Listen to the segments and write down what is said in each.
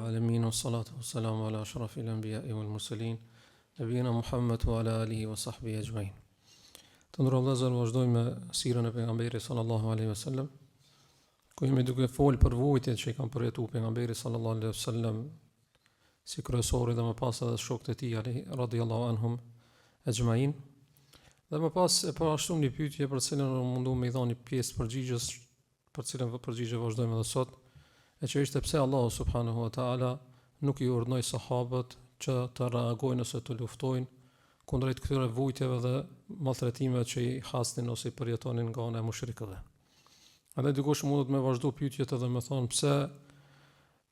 العالمين والصلاة والسلام على أشرف الأنبياء والمرسلين نبينا Muhammed wa ala alihi wa sahbihi ajma'in. Të ndërrohet vëllezër, vazhdojmë me sirën e pejgamberit sallallahu alaihi wasallam, ku jemi duke folë për vujtjet që i kanë përjetuar pejgamberi sallallahu alaihi wasallam si kryesori dhe më pas edhe shokët e tij radhiyallahu anhum ajma'in. Dhe më pas e parashtrua një pyetje për cilën mundu me i dhënë pjesë përgjigjes, për cilën përgjigje vazhdojmë edhe sot, e që ishte pse Allahu subhanahu wa taala nuk i urdhnoi sahabët që të reagojnë ose të luftojnë kundrejt këtyre vujtjeve dhe maltretimeve që i hasnin ose i përjetonin nga ana e mushrikëve. Andaj dikush mundet me vazhdu pyetjet edhe me thonë pse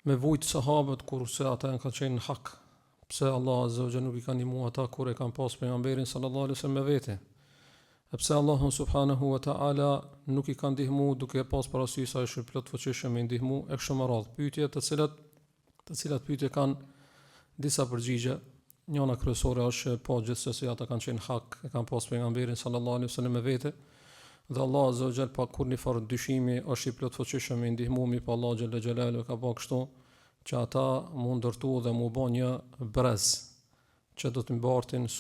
me vujt sahabët kurse ata kanë qenë në hak, pse Allah azza wa jalla nuk i ka ndihmuar ata kur e kanë pas pejgamberin sallallahu alaihi wasallam me vete. E pse Allahu subhanahu wa taala nuk i ka ndihmuar duke pas parasysh se ai është plot fuqishëm me ndihmu e kështu me radhë. Pyetje të cilat pyetje kanë disa përgjigje. Njëna kryesore është po gjithsesi ata kanë qenë hak, e kanë pas pejgamberin sallallahu alaihi wasallam me vete. Dhe Allah azza wa jalla pa kur një farë dyshimi është i plot fuqishëm me ndihmu, mi pa Allah xhalla xhelalu ka bërë kështu që ata mund ndërtu dhe mu bë një brez që do të mbartin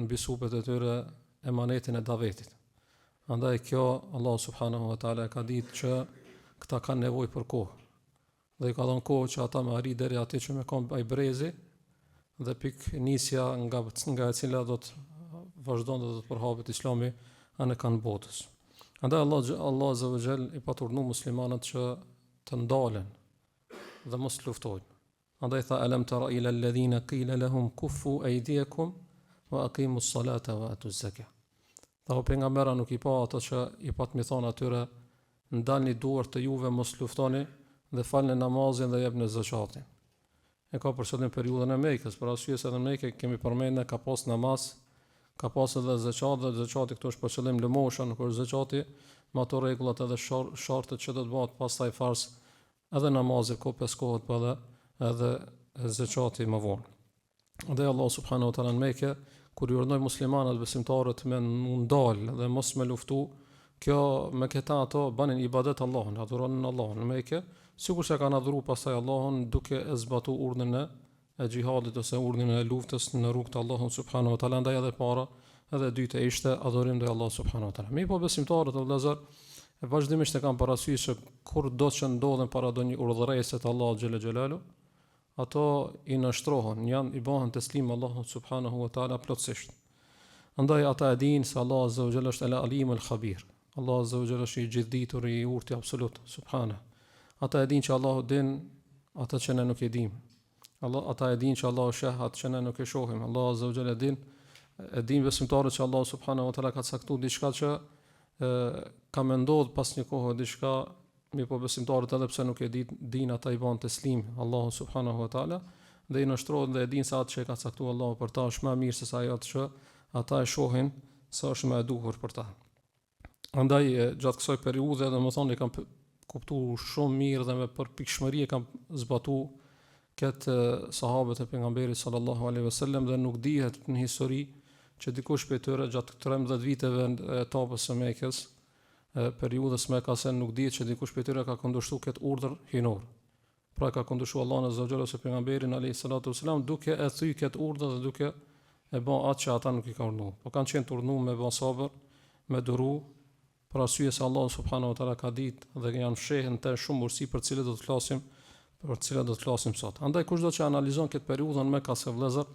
mbi supet e tyre emanetin e davetit. Andaj kjo Allah subhanahu wa taala ka ditë që këta kanë nevojë për kohë. Dhe i ka dhënë kohë që ata më arrin deri aty që më kanë ai brezi dhe pik nisja nga e cila do të vazhdon dhe do të përhapet Islami anë kanë botës. Andaj Allah azza wa jall i paturnu muslimanët që të ndalen dhe mos luftojnë. Andaj tha alam tara ila alladhina qila lahum kuffu aydiyakum wa aqimus salata wa atuz zakah. Tha o pejgambera nuk i pa ato që i pat mi thonë atyre ndalni duart të juve, mos luftoni dhe falni namazin dhe jepni zakatin. E ka për qëllim periudhën e Mekës, për arsye se në Mekë kemi përmendur ka pas namaz, ka pas edhe zakat, dhe zakati këtu është për qëllim lëmoshën, kur zakati me ato rregullat edhe shartet që do të bëhet pastaj fars, edhe namazi ko peskohet po edhe zakati më vonë. Dhe Allah subhanahu wa taala në Mekë kur i urdhnoi muslimanët besimtarët me ndal dhe mos me luftu, kjo me këta ato banin ibadet Allahun, adhuronin Allahun në Mekë, sikur se kanë adhuruar pastaj Allahun duke e zbatuar urdhën e xhihadit ose urdhën e luftës në rrugt të Allahut subhanahu wa taala. Ndaj edhe para edhe e dyta ishte adhurim ndaj Allahut subhanahu wa taala. Mi po besimtarët e vëllezër e vazhdimisht e kanë parasysh se kur do të ndodhen para do një urdhërese të Allahut xhela xhelalu, ato i nështrohen, i bëhen teslim Allahut subhanahu wa taala plotësisht. Andaj ata e dinë se Allah azza wa jalla është el-alim el-khabir. Allah azza wa jalla është i gjithditur, i urtë absolut subhanahu. Ata e dinë që Allahu din ata që ne nuk e dimë. Ata e dinë që Allahu sheh atë që ne nuk e shohim. Allah azza wa jalla din besimtarët që Allah subhanahu wa taala ka caktuar diçka që ka më ndodh pas një kohë diçka, mi po besimtarët edhe pse nuk e din ata i bën teslim Allahu subhanahu wa taala dhe i nështrohen dhe e din se atë që ka caktuar Allahu për ta është më mirë se sa ajo që ata e shohin se është më e duhur për ta. Andaj gjatë kësaj periudhe domethënë kam kuptuar shumë mirë dhe me përpikshmëri kam zbatuar këtë sahabët e pejgamberit sallallahu alaihi wasallam dhe nuk dihet në histori që dikush prej tyre gjatë 13 viteve e etapës së Mekës, periudhës Mekase, nuk dihet që dikush prej tyre ka kundërshtuar këtë urdhër hinor. Pra ka kundërshtuar Allahun azza wa jalla ose pejgamberin alayhi salatu wasalam duke e thyr këtë urdhër dhe duke e bën atë që ata nuk i kanë urdhëruar. Po kanë qenë të urdhëruar me bën sabër, me duru, për arsye se Allah subhanahu wa taala ka ditë dhe janë fshehën të shumë urësi për cilët do të flasim sot. Andaj kushdo që analizon këtë periudhën Mekase vëllezër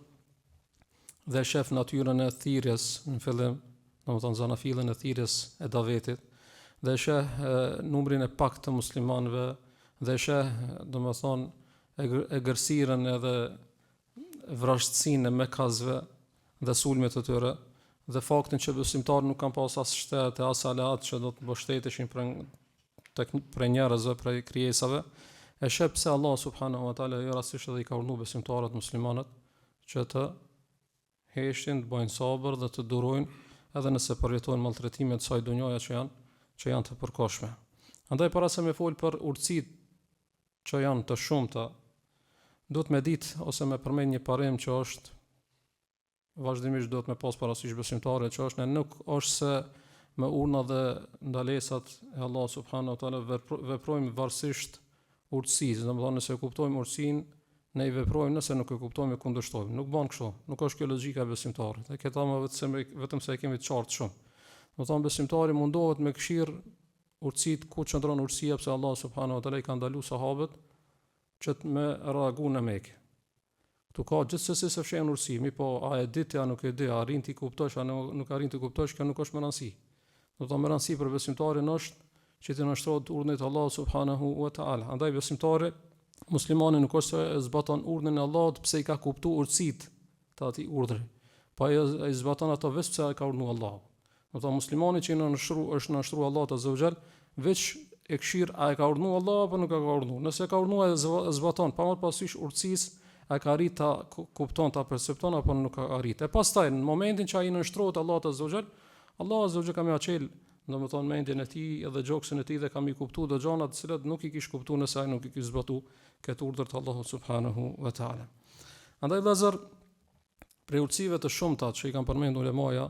dhe shef natyrën e thirrjes në fillim, domethënë zanafillën e thirrjes e davetit, dhe sheh numrin e pak të muslimanëve, dhe sheh domethënë e gërsirën edhe vrashtësinë e Mekasve dhe sulmet të tyre, dhe faktin që besimtarët nuk kanë pas as shtete, as aleat që do të mbështeteshin për njerëzve, për krijesave, e sheh pse Allah subhanahu wa taala jo rastisht edhe i ka urdhëruar besimtarët muslimanët që të heshin, të bëjnë sabër dhe të durojnë edhe nëse përjetojnë maltretime të saj dunjaja që janë të përkohshme. Andaj para se me fol për urtësitë që janë të shumta, duhet me ditë ose me përmend një parim që është vazhdimisht duhet me pas parasysh besimtarët që është nuk është se me urna dhe ndalesat e Allah subhanahu wa taala veprojmë varësisht urtësisë. Domethënë nëse kuptojmë urtësinë ne i veprojmë nëse nuk e kuptojmë e kundërshtojmë. Nuk bën kështu. Nuk është kjo logjika e besimtarit. E këta vetëm se e kemi të qartë shumë. Do të thonë besimtari mundohet me këshir urtësit ku qëndron urtësia, pse Allah subhanahu wa taala i ka ndalu sahabët që të me reagu në Mekë. Tu ka gjithsesi se fshen urtësi, po a e di ti, a nuk e di, a arrin ti kuptosh, a nuk arrin ti kuptosh, kjo nuk është më rëndësi. Do të thonë më rëndësi për besimtarin është që të nështrohet urdhnit Allah subhanahu wa taala. Andaj besimtari muslimani nuk është se zbaton urdhnin e Allahut pse i ka kuptuar urtësitë të atij urdhri, po ai zbaton ato vetëm pse ai ka urdhëruar Allahu. Do të thonë muslimani që është nështruar Allahu azza wa jall, veç e këshir a e ka urdhëruar Allahu apo nuk e ka urdhëruar. Nëse e ka urdhëruar e zbaton, pa marrë parasysh urtësisë a ka arrit ta kupton, ta percepton apo nuk ka arrit. E pastaj në momentin që ai nështrohet Allahut azza wa jall, Allahu azza wa jall ka më aqel, domethënë mendjen e tij edhe gjoksin e tij dhe ka më kuptuar do gjëra të cilat nuk i kish kuptuar nëse ai nuk i kish zbatuar këtë urdhër të Allahut subhanahu wa taala. Andaj vëllazër, për urtësive të shumta që i kanë përmendur ulemaja,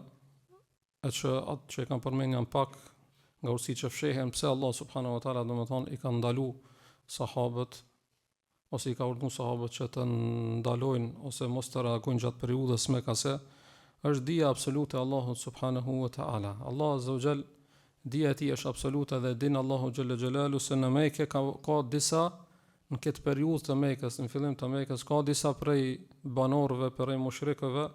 e që atë që i kanë përmendur janë pak nga urtësitë që fshehen pse Allah subhanahu wa taala domethënë i ka ndalu sahabët ose i ka urdhëruar sahabët që të ndalojnë ose mos të reagojnë gjatë periudhës mekase, është dija absolute e Allahut subhanahu wa taala. Allah azza wa jall, dija e tij është absolute dhe din Allahu xhalla xhelalu se në Mekë ka disa, në këtë periudhë të Mekës, në fillim të Mekës, ka disa prej banorëve, prej mushrikëve,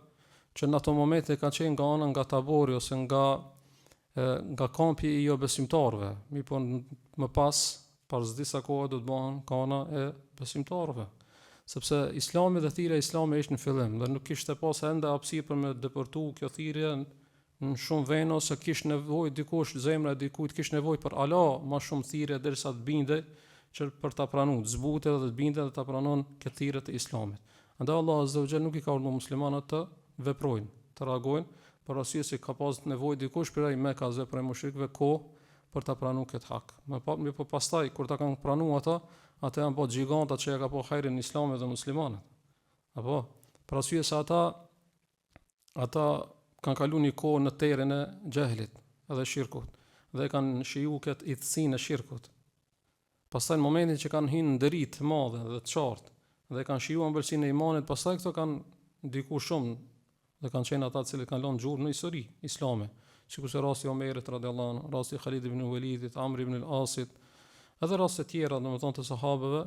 që në ato momente ka qenë nga ana nga tabori ose nga kampi i jo besimtarëve. Mi po më pas disa kohë do të bëhen kana e besimtarëve. Sepse Islami dhe thirrja e Islamit ishte në fillim dhe nuk kishte pas ende hapësirë për me depërtu kjo thirrje në shumë vende, ose kishte nevojë dikush, zemra e dikujt kishte nevojë për ala më shumë thirrje derisa të bindej që për ta pranuar, të zbutet dhe të bindet dhe ta pranon këtë thirrje të Islamit. Andaj Allah azza wa jall nuk i ka urdhëruar muslimanët të veprojnë, të reagojnë, por arsye se ka pas nevojë dikush prej Mekasve, prej mushrikëve kohë për ta pranuar këtë hak. Më po pastaj kur ta kanë pranuar ata janë po gjiganta që ja ka po hajrin Islamit dhe muslimanët. Apo për arsye se ata kanë kaluar një kohë në terrin e xehlit edhe shirkut dhe kanë shiju këtë idhsinë e shirkut. Pastaj në momentin që kanë hyrë në deri të madhe dhe të qartë dhe kanë shijuar ëmbëlsinë e imanit, pastaj këto kanë ndikuar shumë dhe kanë qenë ata të cilët kanë lënë gjurmë në histori islame, sikur se rasti i Omerit radhiyallahu anhu, rasti i Khalid ibn Walidit, Amr ibn al-Asit, edhe raste tjera domethënë të sahabeve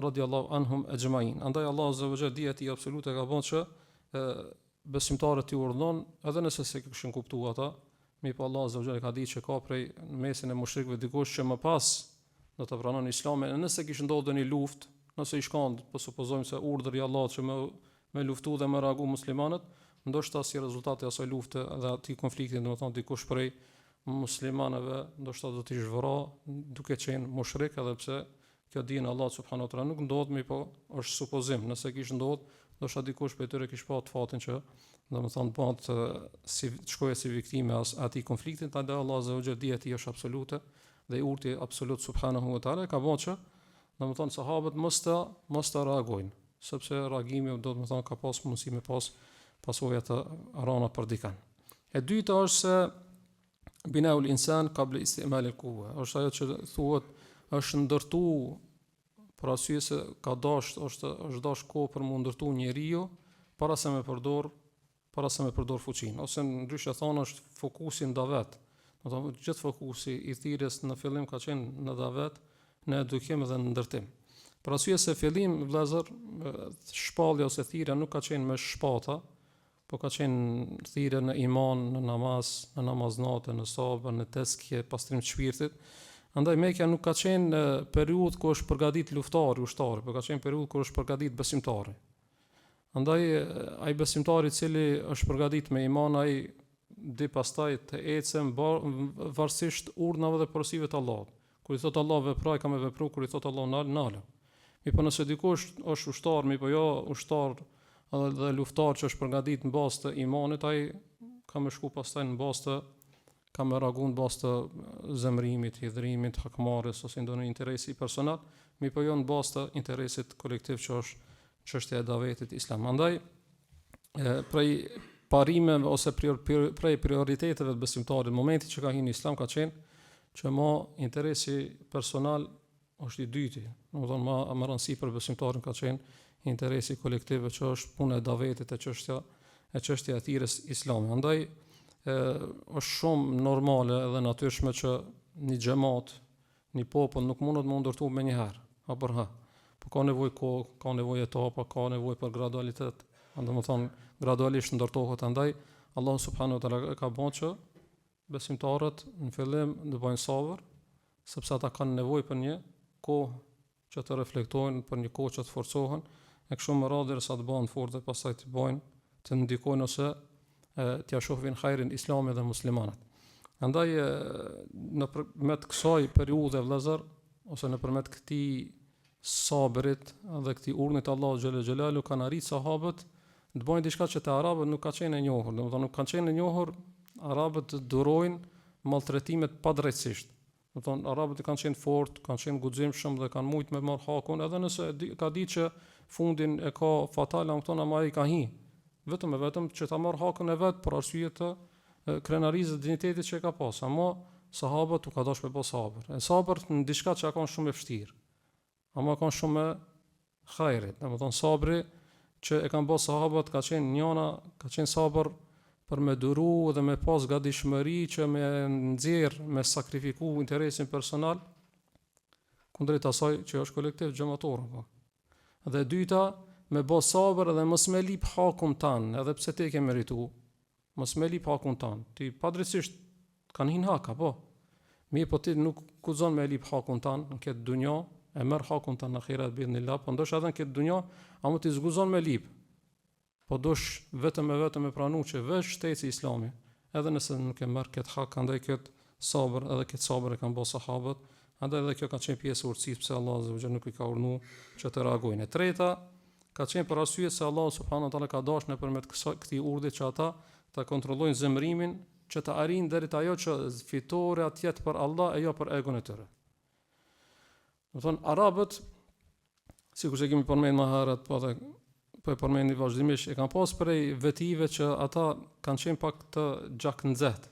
radhiyallahu anhum ajma'in. Andaj Allah azza wa jalla dia ti absolute ka bënë që besimtarët i urdhon, edhe nëse se kishin kuptuar ata, mirë Allah azza wa jalla ka ditë që ka prej mesin e mushrikëve dikush që më pas do të pranon Islamin, nëse kishte ndodhur një luftë, nëse i shkon, po supozojmë se urdhri i Allahut që me luftu dhe me reagu muslimanët, ndoshta si rezultati i asaj lufte dhe atij konflikti, domethënë dikush prej muslimanëve ndoshta do të zhvoro duke qenë mushrik, edhe pse kjo dinë Allah subhanahu wa taala nuk ndodh, mirë po është supozim, nëse kishte ndodhur, ndoshta dikush prej tyre kishte pasur fatin që domethënë bëhet si shkojë si viktime atij konflikti, tani Allah azza wa jalla dia ti është absolute dhe urti absolut subhanahu wa taala ka bënë që domethënë sahabët mos të reagojnë, sepse reagimi do të thonë ka pas mundësi me pas pasojë të rana për dikan. E dyta është se binaul insan qabla istimal al-quwa, është ajo që thuhet është ndërtu për arsye se ka është dash kohë për mu ndërtu njeriu para se me përdor fuqinë, ose ndryshe thonë është fokusi në davet. Do të thonë gjithë fokusi i thirrjes në fillim ka qenë në davet, në edukim dhe në ndërtim. Për arsye se fillim vëllazër shpallja ose thirrja nuk ka qenë me shpata, po ka qenë thirrje në iman, në namaz, në namaznate, në sabër, në teskje, pastrim të shpirtit. Andaj Mekja nuk ka qenë periudhë ku është përgatit luftari, ushtari, por ka qenë periudhë ku është përgatit besimtari. Andaj ai besimtari i cili është përgatit me iman, ai di pastaj të ecën varësisht urdhnave dhe porosive të Allahut. Kur i thot Allah vepraj, ka me vepru, kur i thot Allah nalë. Po nëse dikush është ushtar, po jo ushtar dhe luftar që është përgatit në bazë të imanit, ai ka me shku pastaj në bazë të, ka me reagu në bazë të zemrimit, hidhrimit, hakmarrjes ose ndonjë interesi personal, po jo në bazë të interesit kolektiv që është çështja e davetit islam. Andaj prej parimeve ose prej prioriteteve të besimtarit në momentin që ka hyrë në islam ka qenë që interesi personal është i dyti. Domethënë më rëndësi për besimtarin ka qenë interesi kolektiv, që është puna e davetit e çështja e thirrjes islame. Andaj është shumë normale dhe natyrshme që një xhamat, një popull nuk mundet më ndërtu me njëherë, apo ha. Po ka nevojë kohë, ka nevojë etapa, ka nevojë për gradualitet. Domethënë gradualisht ndërtohet. Andaj Allah subhanahu wa taala ka bënë që besimtarët në fillim të bëjnë sabër, sepse ata kanë nevojë për një kohë që të reflektojnë, për një kohë që të forcohen, e kështu me radhë derisa të bëhen fortë, pastaj të bëjnë, të ndikojnë ose t'ia shohin hajrin Islamit dhe muslimanët. Andaj nëpërmjet kësaj periudhe vëllazër, ose nëpërmjet këtij sabrit dhe këtij urdhnit Allahu xhela xhelalu kanë arrit sahabët të bëjnë diçka që te arabët nuk ka qenë e njohur. Domethënë nuk kanë qenë e njohur arabët të durojnë maltretimet padrejtësisht. Domethënë arabët kanë qenë fortë, kanë qenë guximshëm dhe kanë mujt me marr hakun, edhe nëse ka ditë që fundin e ka fatal, ama ai ka hi. Vetëm që ta marr hakun e vet për arsye të krenarizës dinjitetit që e ka pas. Ama sahabët u ka dashur me pas sabër. E sabër në diçka që ka shumë e vështirë. Ama ka shumë hajrit. Domethënë sabri që e kanë bërë sahabët ka qenë njëna, ka qenë sabër për me duru dhe me pas gatishmëri që me nxjerr, me sakrifiku interesin personal kundrejt asaj që është kolektiv xhamator. Dhe dyta, me bë sabër dhe mos me lip hakun tan, edhe pse ti ke merituar. Mos me lip hakun tan. Ti padrejtisht kanë hin hak apo? Mirë, po ti nuk guxon me lip hakun tan në këtë dunjë, e merr hakun tan në ahiret bi'idhnillah, po ndoshta edhe në këtë dunjë, ama ti zguzon me lip. Po dosh vetëm e pranu që veç shteci islami, edhe nëse nuk e merr këtë hak, andaj këtë sabër, edhe këtë sabër e kanë bërë sahabët, andaj edhe kjo ka qenë pjesë e urtësisë pse Allah azza wa jalla nuk i ka urdhëruar që të reagojnë. E treta, ka qenë për arsye se Allah subhanahu wa taala ka dashur nëpërmjet këtij urdhë që ata ta kontrollojnë zemrimin, që të arrijnë deri te ajo që fitoria të jetë për Allah e jo për egon e tyre. Do thonë arabët, sikur që kemi përmendur më herët, po e përmendi vazhdimisht, e kanë pas prej vetive që ata kanë qenë pak të gjaknxehtë.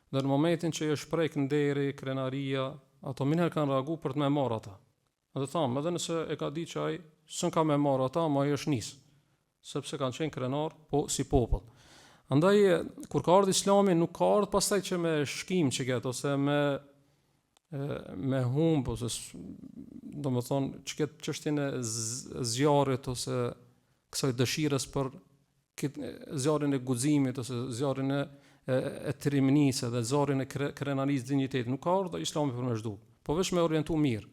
Dhe në momentin që i shpreh nderi, krenaria, ato minher kanë reaguar për të më marrë ata. Dhe thamë, edhe nëse e ka ditë që ai s'ka më marrë ata, ma ai është nis, sepse kanë qenë krenar, po si popull. Andaj kur ka ardhur Islami, nuk ka ardhur pastaj që me shkim që ketë ose me humb ose domethënë çket çështjen e zjarrit ose kësaj dëshirës për zjarrin e guximit ose zjarrin e trimnisë dhe zjarrin e krenarisë dinjitetit. Nuk ka ardhur Islami për me zhdu, po vetëm me orientu mirë.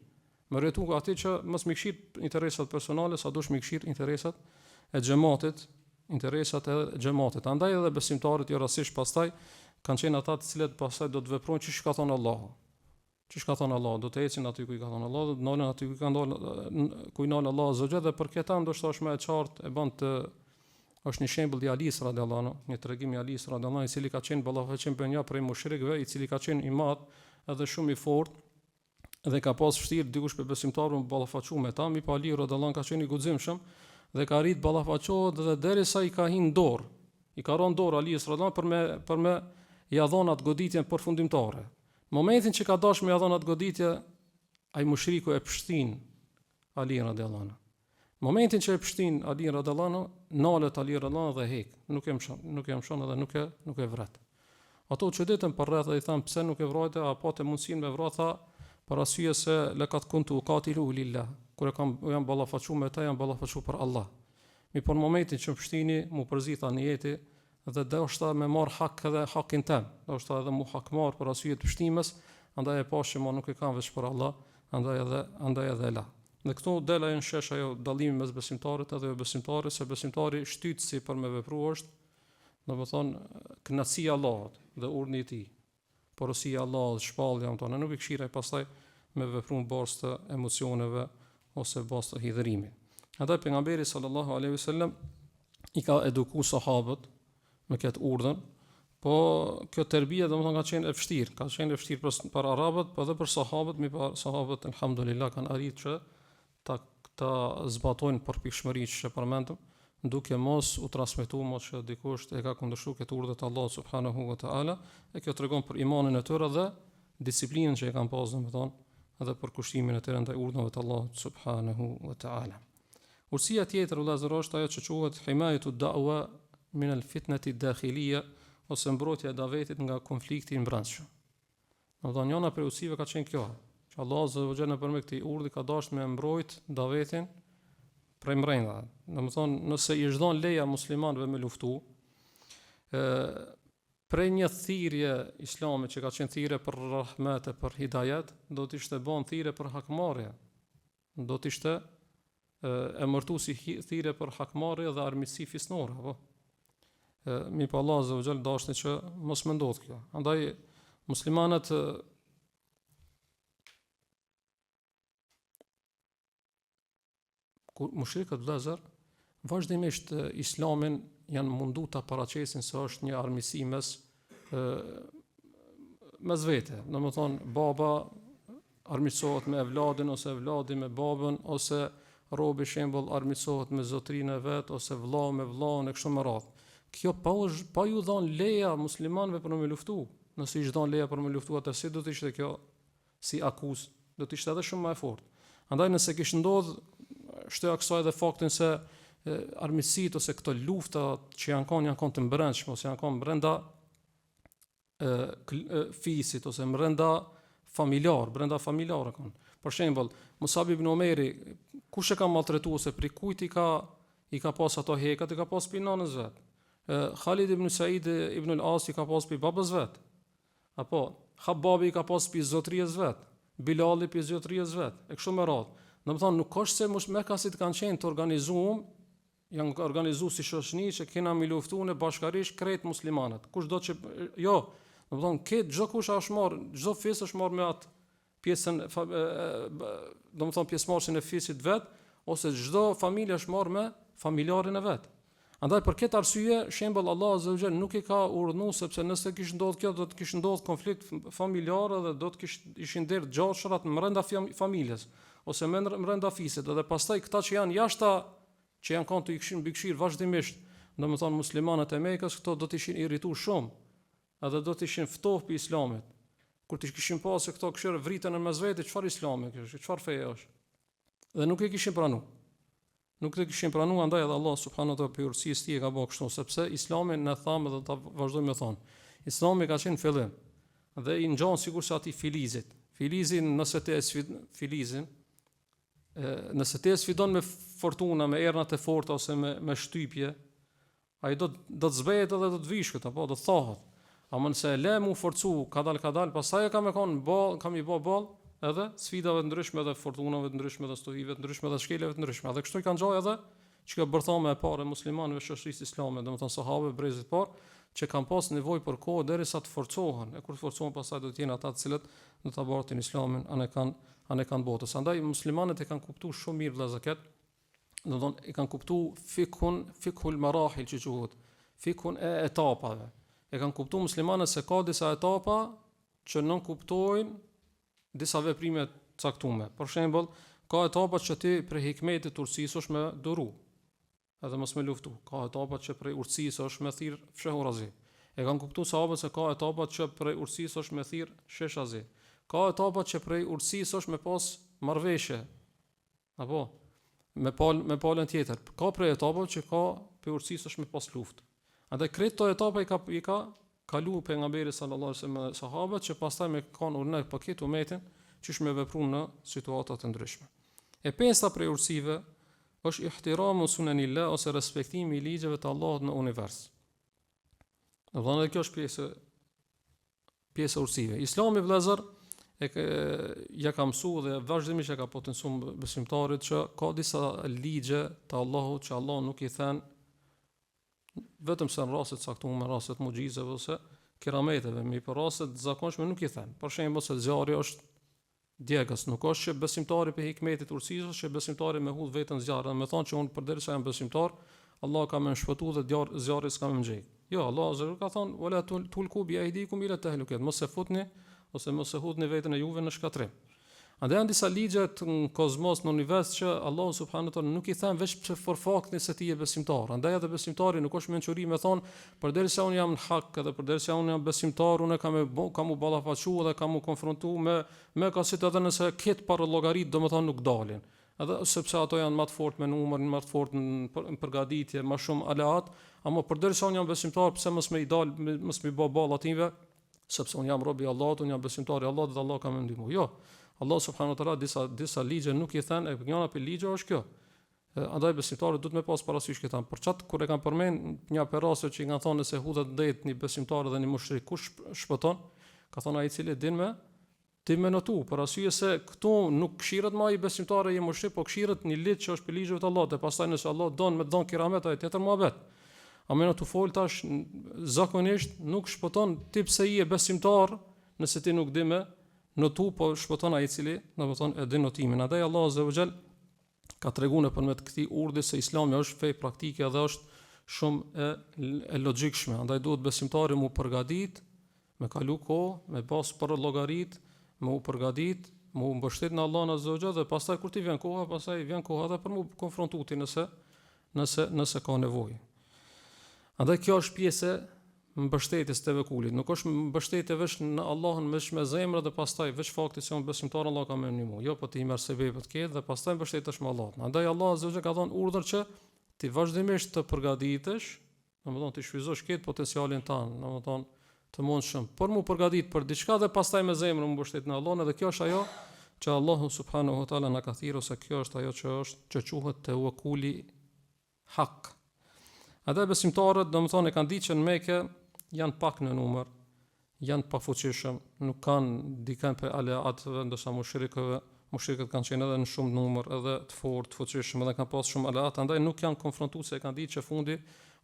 Me orientu atë që mos më këshir interesat personale, sa dush më këshir interesat e xhamatit, Andaj edhe besimtarët jo rastësisht pastaj kanë qenë ata të cilët pastaj do të veprojnë çish ka thënë Allahu. Çish ka thënë Allahu, do të ecin aty ku i ka thënë Allahu, do të ndalen aty ku i ka ndalë, ku i ndal Allahu azza dhe për këtë ndoshta është më e qartë e bën të është një shembull i Alis radhiyallahu anhu, një tregim i Alis radhiyallahu anhu, i cili ka qenë ballafaqim për një prej mushrikëve, i cili ka qenë i madh edhe shumë i fortë dhe ka pas vështirë dikush për besimtarun ballafaqu me ta, mi pa Ali radhiyallahu anhu ka qenë i guximshëm dhe ka arrit ballafaqohet dhe derisa i ka hin dorë. I ka rënë dorë Ali's radhiyallahu për me ia dhënë atë goditjen përfundimtare. Në momentin që ka dashur me ia dhënë atë goditje, ai mushriku e pshtin Ali radhiyallahu anhu. Në momentin që e pshtin Ali radhiyallahu anhu, nalet Ali radhiyallahu anhu dhe hek. Nuk e mshon edhe nuk e vret. Ato çuditën për rreth dhe i than pse nuk e vrojte, apo të mundsinë me vrota për arsye se lekat kuntu qatilu lillah. Kur jam ballafaqu me ta, jam ballafaqu për Allah. Mi për momentin që më pshtini, mu përzitha në jeti dhe ndoshta me marr hak edhe hakin tem, ndoshta edhe mu hakmar për arsye të pshtimës, andaj e pash që nuk e kam veç për Allah, andaj edhe la. Dhe këtu del ajo shesh ajo dallimi mes besimtarit edhe jo besimtarit, se besimtari shtytësi për me vepru është, domethënë kënaqësia e Allahut dhe urdhni i tij. Porosia e Allahut, shpallja tonë, nuk i këshiraj pastaj me vepruar bazë të emocioneve ose bazë të hidhërimit. Andaj pejgamberi sallallahu alaihi wasallam i ka edukuar sahabët me këtë urdhën, po kjo terbia domethënë ka qenë e vështirë për arabët, po edhe për sahabët, sahabët alhamdulillah kanë arritur që ta zbatojnë përpikshmërinë që përmendëm, duke mos u transmetuar mos që dikush e ka kundërshtuar këtë urdhë të Allahut subhanahu wa taala, e kjo tregon për imanin e tyre dhe disiplinën që e kanë pasur domethënë edhe për kushtimin e tyre ndaj urdhave të Allahut subhanahu wa taala. Urësia tjetër vëllezër është ajo që quhet himayatu da'wa min al-fitnati ad-dakhiliyya, ose mbrojtja e davetit nga konflikti i brendshëm. Domethënë njëra prej urësive ka qenë kjo, që Allah azza wa jalla nëpërmjet këtij urdhri ka dashur me mbrojt davetin prej mbrenda. Domethënë nëse i është dhënë leja muslimanëve me luftu, prej një thirrje islame që ka qenë thirrje për rahmet e për hidayet, do të ishte bën thirrje për hakmarrje. Do të ishte emërtuar si thirrje për hakmarrje dhe armiqësi fisnore, apo. Mi pa Allah azza wa jalla dashni që mos më ndodh kjo. Andaj muslimanët kur mushrikët vëllezër vazhdimisht islamin janë mundu ta paraqesin se është një armiqësi mes vete. Domethënë baba armiqësohet me evladin, ose evladi me babën, ose robi shembull armiqësohet me zotrinë e vet, ose vëllau me vllaun e kështu me radhë. Kjo pa ju dhënë leja muslimanëve për me luftu. Nëse i dhënë leja për me luftu, atë si do të ishte kjo si akuzë, do të ishte edhe shumë më e fortë. Andaj nëse kishte ndodhur shtoj kësaj edhe faktin se armiqësitë ose këto lufta që janë të brendshme, ose janë brenda fisit ose brenda familjar kanë. Për shembull, Musab ibn Umeri, kush e ka maltretuar ose pri kujt i ka pas ato hekat, i ka pas pi nanës vet. Khalid ibn Said ibn al-As i ka pas pi babës vet. Apo Khababi i ka pas pi zotrijës vet. Bilali pi zotrijës vet. E kështu me radhë. Domethënë nuk është se Mekkasit kanë qenë të organizuar, janë organizuar si shoqëni që kena mi luftuar bashkarisht krejt muslimanët. Kush do që jo, domethënë çdo kush është marr, çdo fis është marr me atë pjesën, domethënë pjesëmarrësin e fisit vet, ose çdo familje është marr me familjarin e vet. Andaj për këtë arsye, shembull Allah azza wa jalla nuk i ka urdhëruar, sepse nëse kishte ndodhur kjo, do të kishte ndodhur konflikt familjar dhe do të ishin der gjashrat brenda familjes ose brenda fisit, dhe pastaj këta që janë jashta, që janë kanë të kishin mbikëqir vazhdimisht, domethënë muslimanët e Mekës, këto do të ishin irrituar shumë, edhe do të ishin ftohtë për Islamit. Kur të kishin pasur këto këshire vritën në mes vetë, çfarë Islami është, çfarë feje është? Dhe nuk e kishin pranuar. Nuk e kishin pranuar, andaj edhe Allah subhanahu wa taala për urtësisë tij e ka bërë kështu, sepse Islami na thamë dhe ta vazhdojmë të thonë. Islami ka qenë fillim dhe i ngjan sigurisht aty filizit. Filizin nëse te filizin, nëse te sfidon me fortuna, me ernat e forta ose me shtypje, ai do të zbehet edhe do të vishkët, apo do të thahet. Ama nëse e le mu forcu kadal, pastaj ka më kon kam i bë ball edhe sfidave të ndryshme, edhe fortunave të ndryshme, edhe stohive të ndryshme, edhe shkeleve të ndryshme. Edhe kështu i kanë gjallë edhe që ka bërthame e parë e muslimanëve shoqërisë islame, domethënë sahabëve brezit parë, që kanë pas nevojë për kohë derisa të forcohen. E kur të forcohen, pastaj do të jenë ata të cilët do ta bartin islamin anë kanë botës. Andaj muslimanët e kanë kuptuar shumë mirë vëllazëket, domethënë e kanë kuptuar fikhul marahil që quhet, fikhun e etapave. E kanë kuptuar muslimanët se ka disa etapa që nuk kuptojnë disa veprime të caktuara. Për shembull, ka etapa që ti për hikmetit urtësisë është me duru, edhe mos me luftu. Ka etapa që për urtësisë është me thirr fshehurazi. E kanë kuptuar sahabët se ka etapa që për urtësisë është me thirr sheshazi. Ka etapa që për urtësisë është me pas marrveshje. Apo me palën tjetër. Ka për etapa që ka për urtësisë është me pas luftë. Andaj këto etapa i ka kalu pejgamberi sallallahu alaihi wasallam me sahabët, që pastaj me kanë urdhëruar paketë umetin që është me vepruar në situata të ndryshme. E pesta prej urtësive është ihtiramu sunanillah, ose respektimi i ligjeve të Allahut në univers. Domethënë kjo është pjesë urtësive. Islami vëllazër ja ka mësuar dhe vazhdimisht ja ka potencuar besimtarit që ka disa ligje të Allahut që Allah nuk i thën vetëm se në raste të caktuara, raste të mucizave ose kerameteve, mi për raste të zakonshme nuk i thën. Për shembull, se zjarri është djegës, nuk është që besimtari për hikmetit urtësisë, që besimtari me hudh vetën zjarrin, me thonë që unë përderisa jam besimtar, Allah ka më shpëtuar dhe zjarri s'ka më nxjek. Jo, Allah azza ka thonë wala tulku bi aydikum ila tahlukat, mos e futni ose mos e hudhni veten e juve në shkatrim. Andaj janë disa ligje në kozmos, në univers, që Allah subhanahu wa taala nuk i thën veç për faktin se ti je besimtar. Andaj edhe besimtari nuk është mençuri me thon, përderisa un jam në hak edhe përderisa un jam besimtar, unë kam u ballafaqu dhe kam u konfrontu me kaset edhe nëse ket para llogarit, domethënë nuk dalin. edhe sepse ato janë më të fortë me numër, më të fortë në përgatitje, më shumë aleat, ama përderisa unë jam besimtar, pse mos më i dal, mos më bë ball ative, sepse unë jam rob i Allahut, unë jam besimtar i Allahut dhe Allah ka më ndihmu. Jo. Allah subhanahu wa taala disa ligje nuk i thënë, e njëra për ligje është kjo. Andaj besimtarët duhet me pas parasysh këta. Për çat kur e kanë përmend një raste që i kanë thonë se hudhet drejt një besimtar dhe një mushrik, kush shpëton? Ka thonë ai i cili din me notu, për arsye se këtu nuk këshiret më ai besimtari i mushrik, po këshiret një ligj që është për ligjeve të Allahut, e pastaj nëse Allah don me don kiramet ai tjetër muhabet. A më tu fol tash zakonisht nuk shpëton ti pse i e besimtar, nëse ti nuk di me notu, po shpëton ai i cili, domethënë e din notimin. Andaj Allah azza wa jall ka treguar nëpërmjet këtij urdhë se Islami është fe praktike dhe është shumë e logjikshme. Andaj duhet besimtari mu përgatit, me kalu kohë, me pas për llogarit, me u përgatit, me u mbështet në Allahun azza wa jall dhe pastaj kur ti vjen koha, pastaj vjen koha edhe për mu konfrontu ti nëse ka nevojë. Andaj kjo është pjesë mbështetjes të vekulit. Nuk është mbështetje vetëm në Allahun me zemrë dhe pastaj veç fakti se unë besimtar Allah ka më ndihmu. Jo, po ti merr sebepet këtë dhe pastaj mbështetesh me Allahun. Andaj Allah azza wa jall ka dhënë urdhër që ti vazhdimisht të përgatitesh, domethënë ti shfryzosh këtë potencialin tan, domethënë të mundshëm për mu përgatit për diçka dhe pastaj me zemrë mu mbështet në Allahun, dhe kjo është ajo që Allahu subhanahu wa taala na ka thirrur se kjo është ajo që quhet tawakuli hak. Ata besimtarët domethënë kanë ditë që në Mekë janë pak në numër, janë pafuqishëm, nuk kanë dikën për aleatëve, ndoshta mushrikët kanë qenë edhe në shumë numër, edhe të fortë, të fuqishëm, edhe kanë pas shumë aleat, andaj nuk janë konfrontuar se kanë ditë që fundi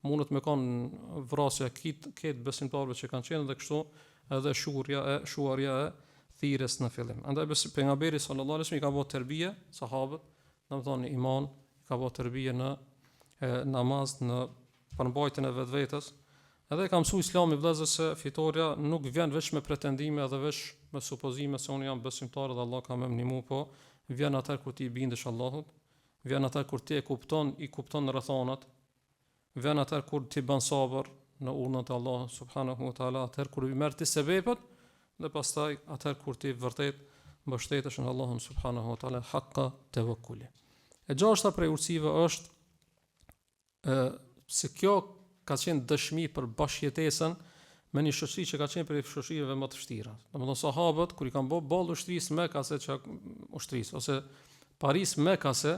mundet me kanë vrasja këtë besimtarëve që kanë qenë, dhe kështu edhe shuarja e thirrjes në fillim. Andaj pejgamberi sallallahu alajhi wasallam i ka bërë terbije sahabët, domethënë iman, ka bërë terbije në namaz, në përmbajtjen e vetvetes. Edhe ka mësuar Islami vëllezër se fitoria nuk vjen vetëm me pretendime edhe vetëm me supozime se unë jam besimtar dhe Allah ka më ndihmu, po vjen atë kur ti i bindesh Allahut, vjen atë kur ti i kupton rrethonat, vjen atë kur ti bën sabër në urdhën e Allahut subhanahu wa taala, atë kur i merr ti sebepet dhe pastaj atë kur ti vërtet mbështetesh në Allahun subhanahu wa taala haqqa tawakkuli. E gjashta prej urtësive është se kjo ka qenë dëshmi për bashkëjetesën me një shoqëri që ka qenë për shoqërive më të vështira. Domethënë sahabët kur i kanë bërë ballë ushtrisë Mekase ose Paris Mekase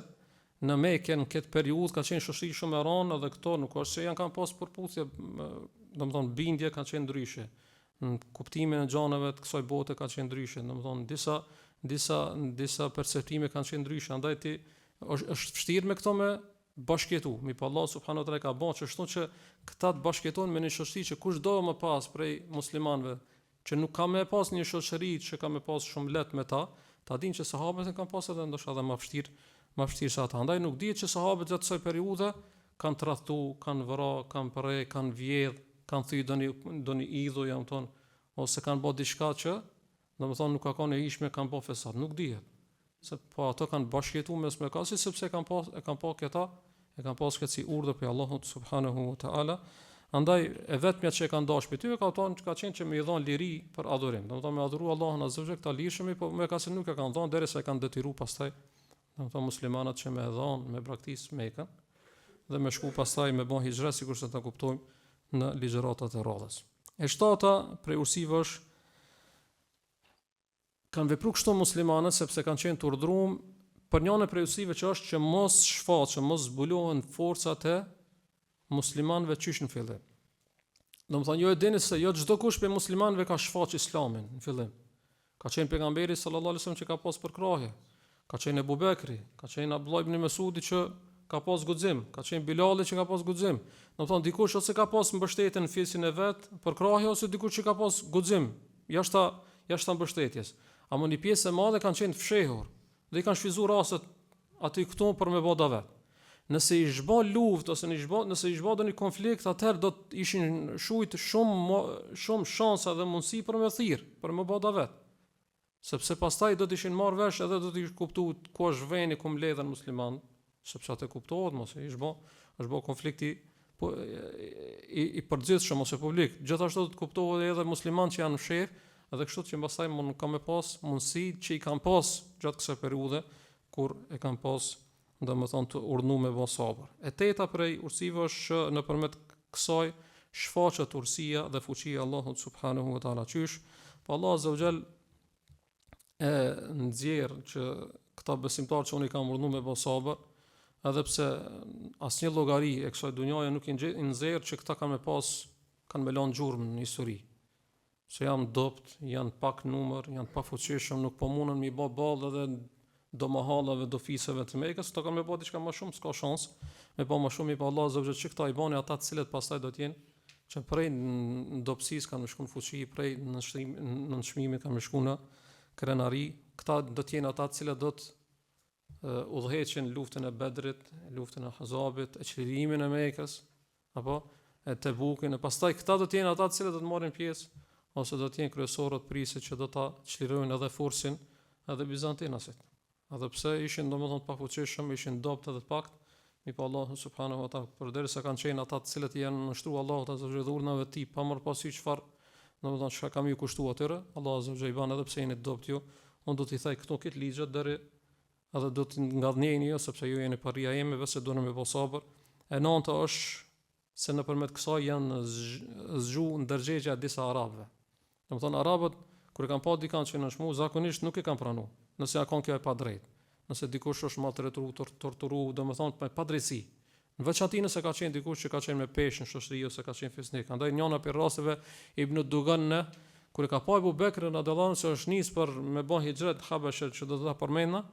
në Mekë në këtë periudhë ka qenë shoqëri shumë e rëndë, edhe këto nuk është se janë kanë pas përputhje, domethënë bindje kanë qenë ndryshe. Në kuptimin e gjanëve të kësaj bote ka qenë ndryshe, domethënë disa perceptime kanë qenë ndryshe, andaj ti është vështirë me këto me bashkëtu. Mi pa Allah subhanahu wa taala ka bën që këta të bashkëtojnë me një shoqëri që kushdo më pas prej muslimanëve që nuk ka më pas një shoqëri që ka më pas shumë lehtë me ta dinë që sahabët kanë pas edhe ndoshta edhe më vështirë se ata. Andaj nuk dihet që sahabët gjatë kësaj periudhe kanë tradhtu, kanë vrarë, kanë përre, kanë vjedh, kanë thyer doni idhuj, ose kanë bërë diçka që domethënë nuk ka qenë e ishme, kanë bërë fesad, nuk dihet. Se po ato kanë bashkëtuar mes Mekasë sepse kanë pas këtë si urdhër për Allahut subhanahu wa taala. Andaj e vetmja që kanë dashur për ty ka qenë që më i dhon liri për adhurim. Domethënë me adhuru Allahun azza wa jalla ta lirshëm, po Mekasë nuk e kanë dhënë derisa e kanë detyruar pastaj domethënë muslimanat që më e dhon me braktis Mekën dhe me shku pastaj me bën hijra sikur se ta kuptojmë në ligjëratat e rrodhës. E shtata prej urtësive është kanë vepruar kështu muslimanët sepse kanë qenë të urdhëruar për njënë prej urtësive që është që mos shfaqen, mos zbulohen forcat e muslimanëve qysh në fillim. Domethënë jo e dini se jo çdo kush prej muslimanëve ka shfaq Islamin në fillim. Ka qenë pejgamberi sallallahu alajhi wasallam që ka pas përkrahje, ka qenë Abu Bekri, ka qenë Abdullah ibn Mesudi që ka pas guxim, ka qenë Bilali që ka pas guxim. Domethënë dikush ose ka pas mbështetjen në fjesin e vet, përkrahje, ose dikush që ka pas guxim jashtë mbështetjes. Amo një pjesë e madhe kanë qenë fshehur dhe i kanë shfizuar rastet aty këtu për me bë davet. Nëse i zhbon luftë ose nëse i zhbon një konflikt, atëherë do të ishin shujt shumë shansa dhe mundësi për me thirr, për me bë davet. Sepse pastaj do të ishin marrë vesh edhe do të kuptuar ku është veni ku mbledhen muslimanë, sepse atë kuptohet mos i zhbon konflikti i përgjithshëm ose publik. Gjithashtu do të kuptohet edhe muslimanë që janë fshehur, edhe kështu që pastaj mund ka më pas mundësi që i kanë pas gjatë kësaj periudhe kur e kanë pas domethënë të urdhnuar me bë sabër. E teta prej urtësive është që nëpërmet kësaj shfaqet urtësia dhe fuqia e Allahut subhanahu wa taala. Qysh? Po Allah azza wa jall e nxjerr që këta besimtarë që unë i kam urdhnuar me bë sabër, edhe pse asnjë llogari e kësaj dunjaje nuk i nxjerr që këta kanë me lanë gjurmë në histori. Se janë dopt, janë pak numër, janë pa fuqishëm, nuk po mundën mi bë ballë edhe do mahallave, do fiseve të Mekës, to kanë me bë diçka më shumë, s'ka shans me bë më shumë i pa Allah zot që këta i bani ata të cilët pastaj do të jenë që prej ndopsis kanë më shkuën fuqi, prej në çmimit kanë më shkuën krenari, këta do të jenë ata të cilët do të udhëheqin luftën e Bedrit, luftën e Ahzabit, e çliриmin e Mekës, apo e Tebukin, e pastaj këta do të jenë ata të cilët do të marrin pjesë ose do të jenë kryesorët prisit që do ta çlirojnë edhe Fursin, edhe Bizantinasit. Edhe pse ishin domethënë të pafuqishëm, ishin dopt edhe të pakt, mi pa Allahu subhanahu wa taala, përderisa kanë qenë ata të cilët janë nështruar Allahut azza wa jalla urdhnave të tij, pa marrë parasysh çfarë domethënë çka kam ju kushtuar atyre, Allahu azza wa jalla i ban edhe pse jeni dopt ju, unë do t'i thaj këto këtë ligjet deri edhe do të ngadhnjeni jo sepse ju jeni parria ime, vetë doni me bë sabër. E nënta është se nëpërmjet kësaj janë zgjuar ndërgjegja e disa arabëve. Domethënë arabët kur e kanë pa dikant që në shmu, zakonisht nuk e kanë pranuar. Nëse akon kjo e pa drejt. Nëse dikush është maltretuar, torturuar, domethënë me padrejtësi. Në veçantë nëse ka qenë dikush që ka qenë me peshë në shoqëri ose ka qenë fisnik. Andaj njëna prej rasteve Ibn Dugan kur e ka pa Abu Bekrin radhiyallahu anhu se është nis për me bën hijret Habashe që do të ta përmendna,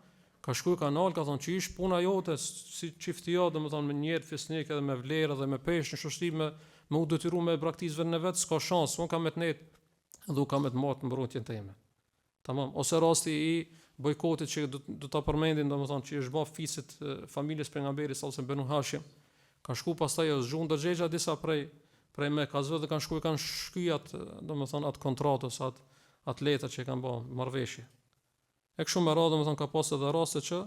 ka shkuar kanal, ka thonë që ish puna jote si çifti jo, domethënë me njerëz fisnik edhe me vlerë dhe me peshë në shoqëri me u detyru me praktizën në vet, s'ka shans, unë kam me të net dhe u kam me të marrë mbrojtjen time. Tamam, ose rasti i bojkotit që do ta përmendin, domethënë që është bë fisit familjes pejgamberit sallallahu alajhi wasallam Banu Hashim, ka shku pastaj u zgjuan ndërgjegja disa prej Mekasve dhe kanë shkyjat, domethënë atë kontratë ose atë letër që kanë bë marrëveshje. E kështu me radhë, domethënë ka pas edhe raste që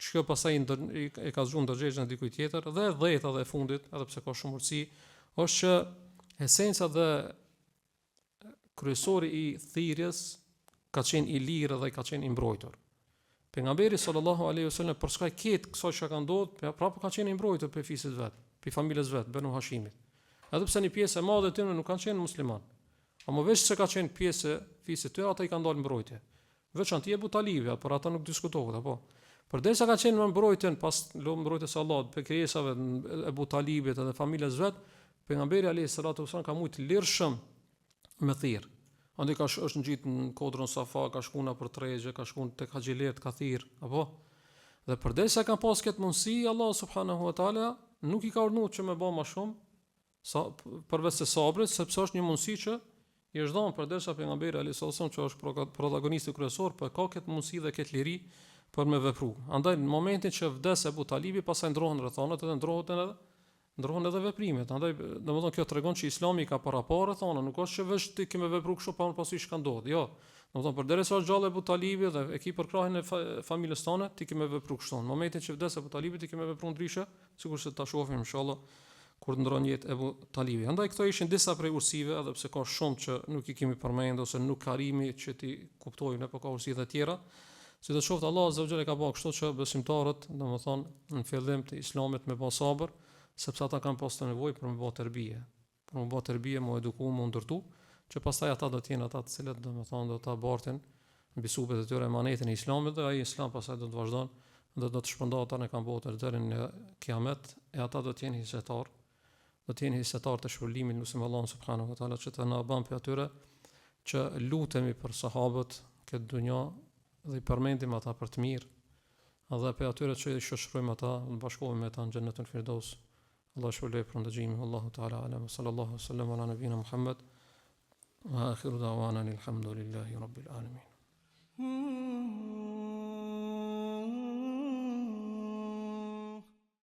kjo pastaj e ka zgjuar ndërgjegjen dikujt tjetër dhe dhjeta dhe e fundit, edhe pse ka shumë urtësi, është që esenca dhe kryesori i thirrjes ka qenë i lirë dhe ka qenë i mbrojtur. Pejgamberi sallallahu alaihi wasallam për çka ket kësaj që ka ndodhur, prapë ka qenë i mbrojtur për fisit vet, për familjes vet, Banu Hashimit. Edhe pse një pjesë e madhe e tyre nuk kanë qenë musliman. Ama veç se ka qenë pjesë e fisit tyre, ata i kanë dalë mbrojtje. Veçanti Abu Talibi, por ata nuk diskutohet, apo. Përderisa ka qenë me mbrojtjen pas mbrojtjes së Allahut, për krijesave e Abu Talibit edhe familjes vet, pejgamberi alayhi salatu wasallam ka shumë i lirshëm me thirr. Andi është ngjit në kodrën Safa, ka shkuar për tregje, ka shkuar tek Haxhilet, ka thirr, apo. Dhe përderisa ka pas këtë mundësi, Allah subhanahu wa taala nuk i ka urdhëruar që më bëj më shumë përveç se sabrit, sepse është një mundësi që i është dhënë përderisa pejgamberi alayhi sallam që është protagonisti kryesor, për ka këtë mundësi dhe këtë liri për me vepru. Andaj në momentin që vdes Abu Talibi, pastaj ndrohen rrethonat edhe ndrohen edhe veprimet. Andaj domethënë kjo tregon që Islami ka parapara thonë, nuk është që vetë ti kemë vepru kështu pa pasuj çka ndodh. Jo. Domethënë përderisa është gjallë Abu Talibi dhe e ki për krahin e familjes tonë, ti kemë vepru kështu. Në momentin që vdes Abu Talibi, ti kemë vepru ndryshe, sigurisht se ta shohim inshallah kur ndron jetë Abu Talibi. Andaj këto ishin disa prej ursive, edhe pse ka shumë që nuk i kemi përmendur ose nuk ka rimi që ti kuptojnë apo ka ursi të tjera. Si do të shoft Allah azza wa jalla ka bërë kështu që besimtarët, domethënë në fillim të Islamit me bë sabër, sepse ata kanë pasur nevojë për me bë tërbije, për me bë tërbije, me eduku, me ndërtu, që pastaj ata do të jenë ata të cilët domethënë do ta bartin mbi supet e tyre emanetin e Islamit dhe ai Islam pastaj do të vazhdon dhe do të shpërndahet ata në kambotër deri në Kiamet, e ata do të jenë hisetar. Do të jenë hisetar të shpërlimit, lutem Allahun subhanahu wa taala që të na bën për atyre që lutemi për sahabët këtë dunjë dhe i përmendim ata për të mirë, edhe për atyre që i shoqërojmë ata, të bashkohemi me ata në xhennetul firdaus. Allah shpëlbej për ndëgjimin, Allahu taala alem, sallallahu alaihi wasallam ala nabina Muhammad wa akhiru da'wana alhamdulillahi rabbil alamin.